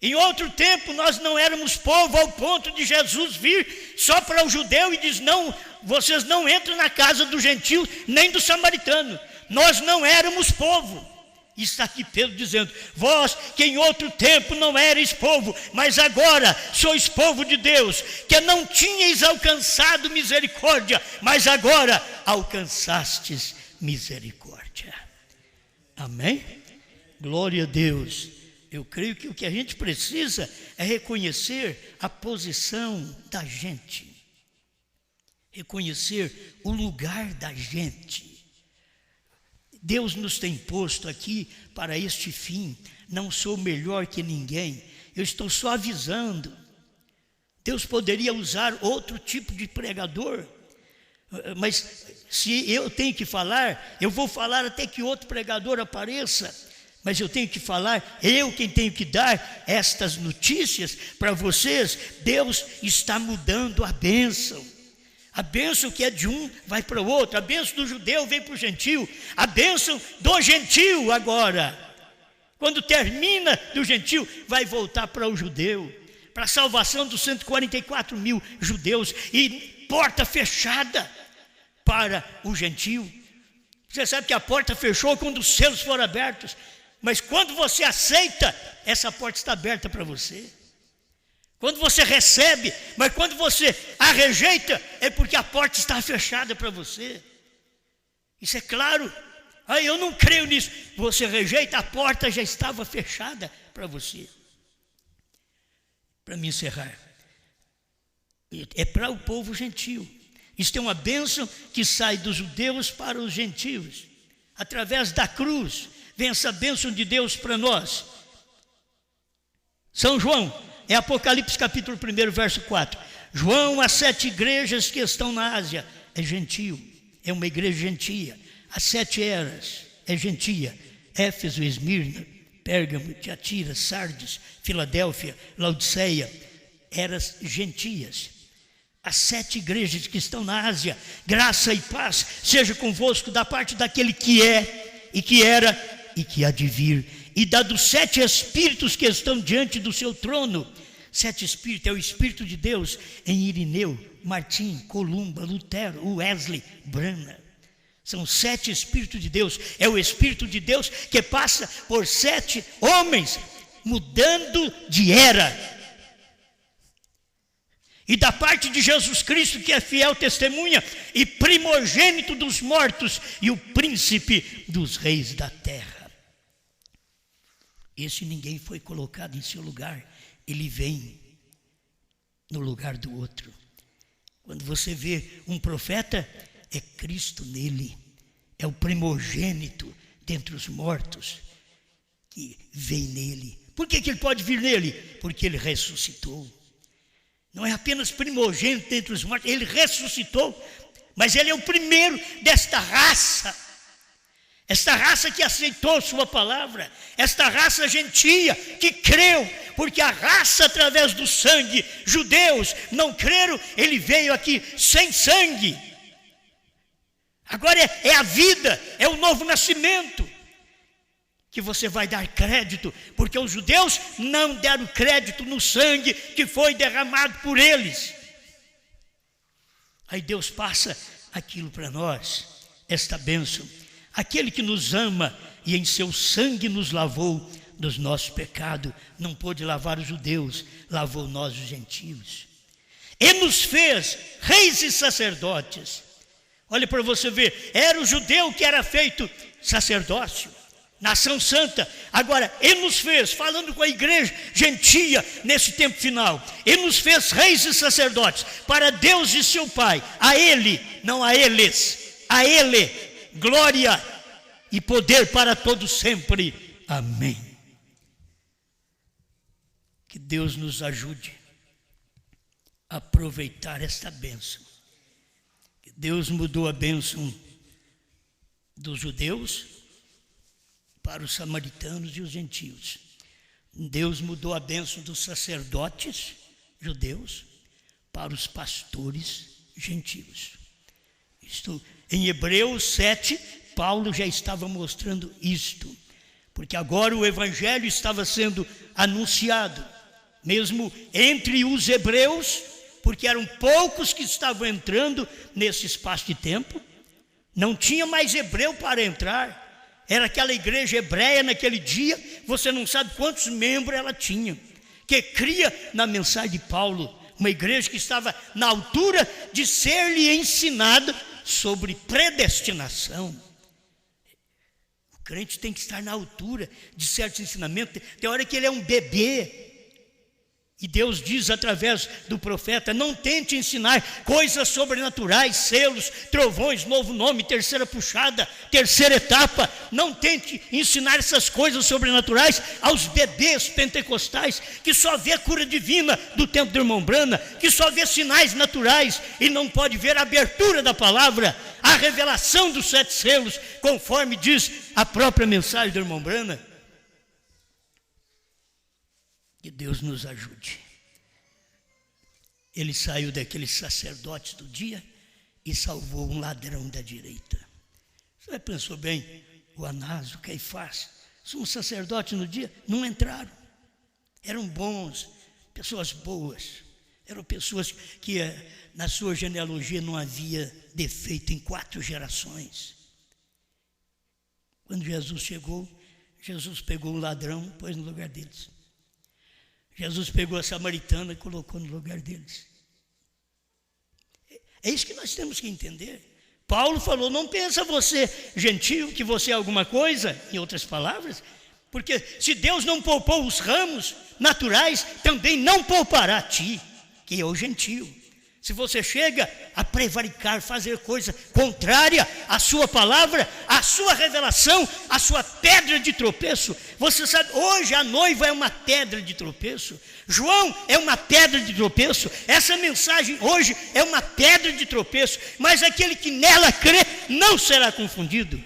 Em outro tempo nós não éramos povo ao ponto de Jesus vir só para o judeu e diz, não, vocês não entram na casa do gentio nem do samaritano. Nós não éramos povo. Está aqui Pedro dizendo, vós que em outro tempo não erais povo, mas agora sois povo de Deus, que não tinhais alcançado misericórdia, mas agora alcançastes misericórdia. Amém? Glória a Deus. Eu creio que o que a gente precisa é reconhecer a posição da gente, reconhecer o lugar da gente. Deus nos tem posto aqui para este fim. Não sou melhor que ninguém, eu estou só avisando. Deus poderia usar outro tipo de pregador, mas se eu tenho que falar, eu vou falar até que outro pregador apareça. Mas eu tenho que falar, eu quem tenho que dar estas notícias para vocês. Deus está mudando a bênção. A bênção que é de um vai para o outro. A bênção do judeu vem para o gentio. A bênção do gentio agora, quando termina do gentio, vai voltar para o judeu, para a salvação dos 144 mil judeus. E porta fechada para o gentio. Você sabe que a porta fechou quando os selos foram abertos. Mas quando você aceita, essa porta está aberta para você. Quando você recebe, mas quando você a rejeita, é porque a porta está fechada para você. Isso é claro. Eu não creio nisso. Você rejeita, a porta já estava fechada para você. Para me encerrar, é para o povo gentio. Isto é uma bênção que sai dos judeus para os gentios. Através da cruz, vem essa bênção de Deus para nós. São João, é Apocalipse capítulo 1, verso 4. João, as 7 igrejas que estão na Ásia, é gentio, é uma igreja gentia. As 7 eras, é gentia. Éfeso, Esmirna, Pérgamo, Tiatira, Sardes, Filadélfia, Laodiceia, eras gentias. As 7 igrejas que estão na Ásia, graça e paz seja convosco da parte daquele que é, e que era, e que há de vir, e da dos 7 espíritos que estão diante do seu trono. 7 espíritos é o Espírito de Deus em Irineu, Martim, Columba, Lutero, Wesley, Brana. São 7 espíritos de Deus. É o Espírito de Deus que passa por 7 homens, mudando de era. E da parte de Jesus Cristo, que é fiel testemunha e primogênito dos mortos e o príncipe dos reis da terra. Esse ninguém foi colocado em seu lugar, ele vem no lugar do outro. Quando você vê um profeta, é Cristo nele, é o primogênito dentre os mortos que vem nele. Por que ele pode vir nele? Porque ele ressuscitou. Não é apenas primogênito dentre os mortos, ele ressuscitou, mas ele é o primeiro desta raça. Esta raça que aceitou sua palavra, esta raça gentia que creu, porque a raça através do sangue, judeus não creram, ele veio aqui sem sangue. Agora é a vida, é o novo nascimento. que você vai dar crédito, porque os judeus não deram crédito no sangue que foi derramado por eles. Aí Deus passa aquilo para nós, esta bênção. Aquele que nos ama e em seu sangue nos lavou dos nossos pecados, não pôde lavar os judeus, lavou nós os gentios. E nos fez reis e sacerdotes. Olha para você ver, era o judeu que era feito sacerdócio, nação santa. Agora, ele nos fez, falando com a igreja gentia nesse tempo final, ele nos fez reis e sacerdotes para Deus e seu Pai. A ele, não a eles, a ele, glória e poder para todos sempre. Amém. Que Deus nos ajude a aproveitar esta bênção. Que Deus mudou a bênção dos judeus para os samaritanos e os gentios. Deus mudou a bênção dos sacerdotes judeus para os pastores gentios. Isto, em Hebreus 7, Paulo já estava mostrando isto, porque agora o evangelho estava sendo anunciado, mesmo entre os hebreus, porque eram poucos que estavam entrando nesse espaço de tempo, não tinha mais hebreu para entrar. Era aquela igreja hebreia naquele dia, você não sabe quantos membros ela tinha, que cria na mensagem de Paulo, uma igreja que estava na altura de ser-lhe ensinada sobre predestinação. O crente tem que estar na altura de certos ensinamentos. Tem hora que ele é um bebê, e Deus diz através do profeta: não tente ensinar coisas sobrenaturais, selos, trovões, novo nome, terceira puxada, terceira etapa. Não tente ensinar essas coisas sobrenaturais aos bebês pentecostais, que só vê a cura divina do tempo do irmão Brana, que só vê sinais naturais e não pode ver a abertura da palavra, a revelação dos 7 selos, conforme diz a própria mensagem do irmão Brana. Que Deus nos ajude. Ele saiu daqueles sacerdotes do dia e salvou um ladrão da direita. Você pensou bem, o Anás, o Caifás, são sacerdotes no dia, não entraram. Eram bons, pessoas boas. Eram pessoas que na sua genealogia não havia defeito em 4 gerações. Quando Jesus chegou, Jesus pegou um ladrão e pôs no lugar deles. Jesus pegou a samaritana e colocou no lugar deles. É isso que nós temos que entender. Paulo falou: não pensa você, gentio, que você é alguma coisa, em outras palavras, porque se Deus não poupou os ramos naturais, também não poupará a ti, que é o gentio. Se você chega a prevaricar, fazer coisa contrária à sua palavra, à sua revelação, à sua pedra de tropeço. Você sabe, hoje a noiva é uma pedra de tropeço. João é uma pedra de tropeço. Essa mensagem hoje é uma pedra de tropeço. Mas aquele que nela crê não será confundido.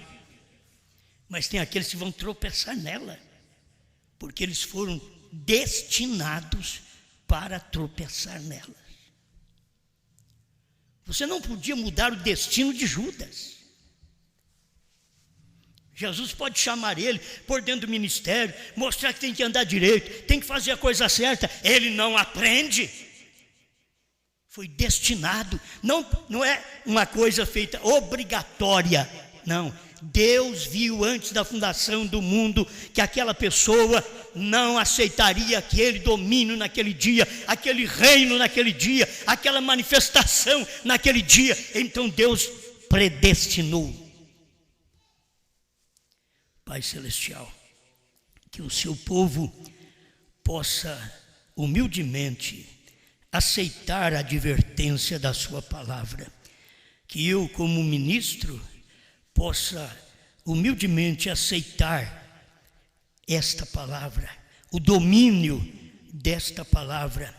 Mas tem aqueles que vão tropeçar nela, porque eles foram destinados para tropeçar nela. Você não podia mudar o destino de Judas. Jesus pode chamar ele, por dentro do ministério, mostrar que tem que andar direito, tem que fazer a coisa certa. Ele não aprende. Foi destinado. Não é uma coisa feita obrigatória. Não. Deus viu antes da fundação do mundo que aquela pessoa não aceitaria aquele domínio naquele dia, aquele reino naquele dia, aquela manifestação naquele dia. Então Deus predestinou. Pai Celestial, que o seu povo possa humildemente aceitar a advertência da sua palavra, que eu, como ministro, possa humildemente aceitar esta palavra, o domínio desta palavra,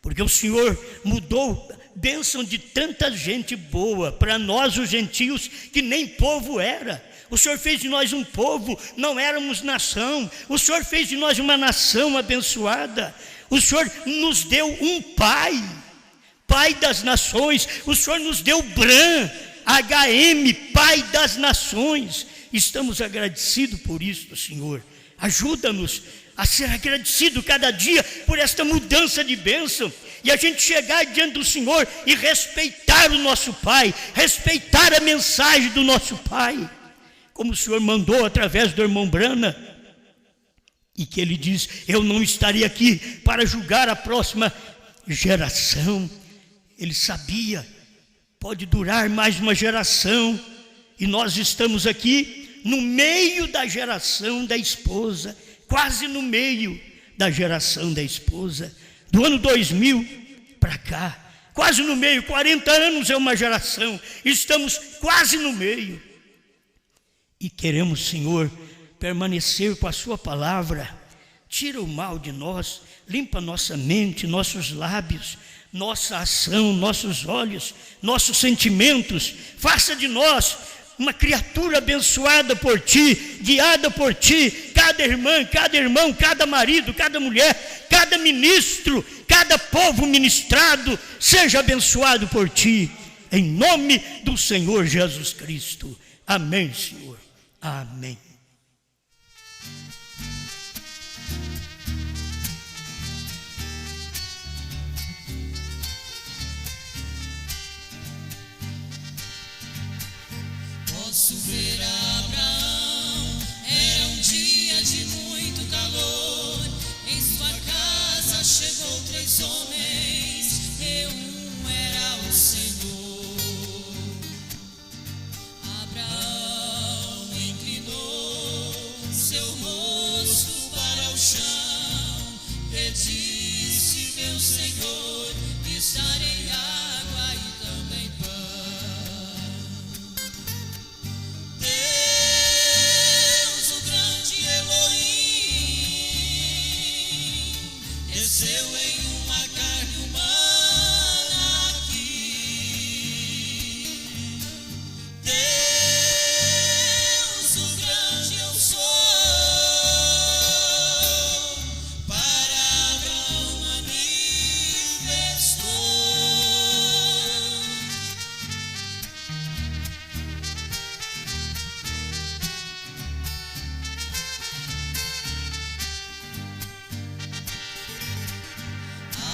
porque o Senhor mudou bênção de tanta gente boa para nós os gentios, que nem povo era. O Senhor fez de nós um povo, não éramos nação. O Senhor fez de nós uma nação abençoada. O Senhor nos deu um Pai, Pai das nações. O Senhor nos deu Bran, HM, Pai das Nações. Estamos agradecidos por isso, Senhor. Ajuda-nos a ser agradecido cada dia por esta mudança de bênção, e a gente chegar diante do Senhor e respeitar o nosso Pai, respeitar a mensagem do nosso Pai, como o Senhor mandou através do irmão Brana, e que ele diz: eu não estarei aqui para julgar a próxima geração. Ele sabia, pode durar mais uma geração, e nós estamos aqui no meio da geração da esposa, quase no meio da geração da esposa, do ano 2000 para cá, quase no meio. 40 anos é uma geração, estamos quase no meio, e queremos, Senhor, permanecer com a sua palavra. Tira o mal de nós, limpa nossa mente, nossos lábios, nossa ação, nossos olhos, nossos sentimentos. Faça de nós uma criatura abençoada por Ti, guiada por Ti. Cada irmã, cada irmão, cada marido, cada mulher, cada ministro, cada povo ministrado, seja abençoado por Ti, em nome do Senhor Jesus Cristo. Amém, Senhor. Amém. Posso ver Abraão, era um dia de muito calor. Em sua casa chegou 3 homens, e um era o Senhor. Abraão inclinou seu rosto para o chão e disse: meu Senhor, me darei água e também pão. Deus, o grande Elohim, desceu em uma carne humana aqui. Deus, o grande eu sou, para Abraão manifestou.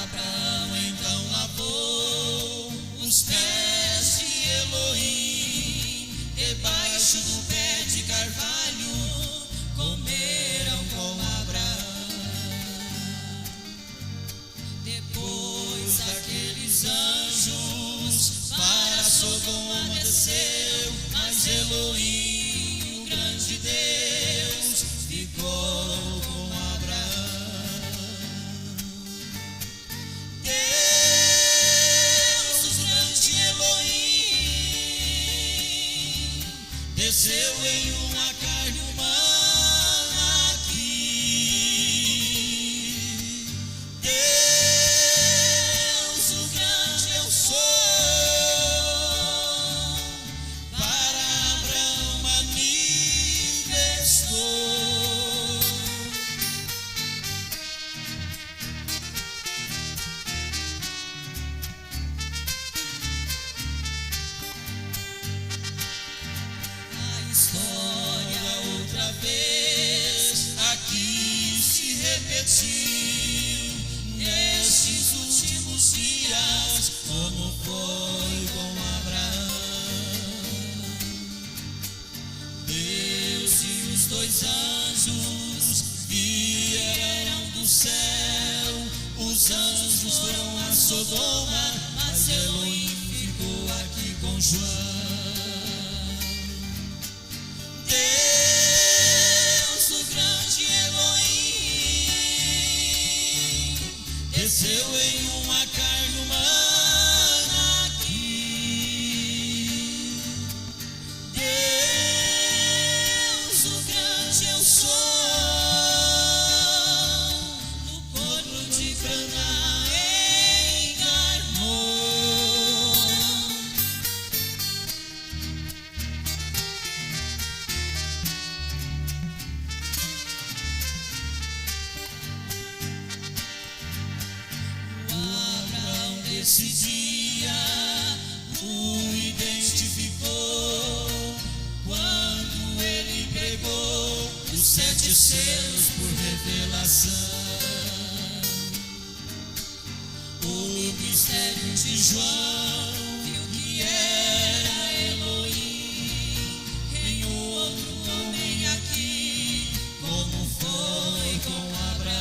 Abraão então lavou os pés de Elohim, debaixo do pé de carvalho, comeram com Abraão. Depois aqueles anjos para Sodoma desceu, mas Elohim, o grande Deus, ficou com Abraão. Deus, o grande Elohim, desceu em uma carne humana aqui. Deus, o grande eu sou, para Abraão manifestou. A história outra vez aqui se repetiu nestes últimos dias, como foi com Abraão. Deus e os 2 anjos vieram do céu. Os anjos foram a Sodoma, mas Elohim ficou aqui com João. Deus, o grande Elohim, desceu em uma carne humana aqui. Deus, o grande eu sou, no corpo de Canaã encarnou. O Abraão desse dia o identificou 7 selos por revelação. O mistério de João viu que era Elohim em outro homem aqui, como foi com Abraão.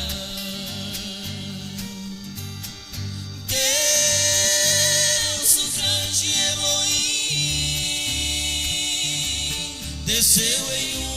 Deus, o grande Elohim, desceu em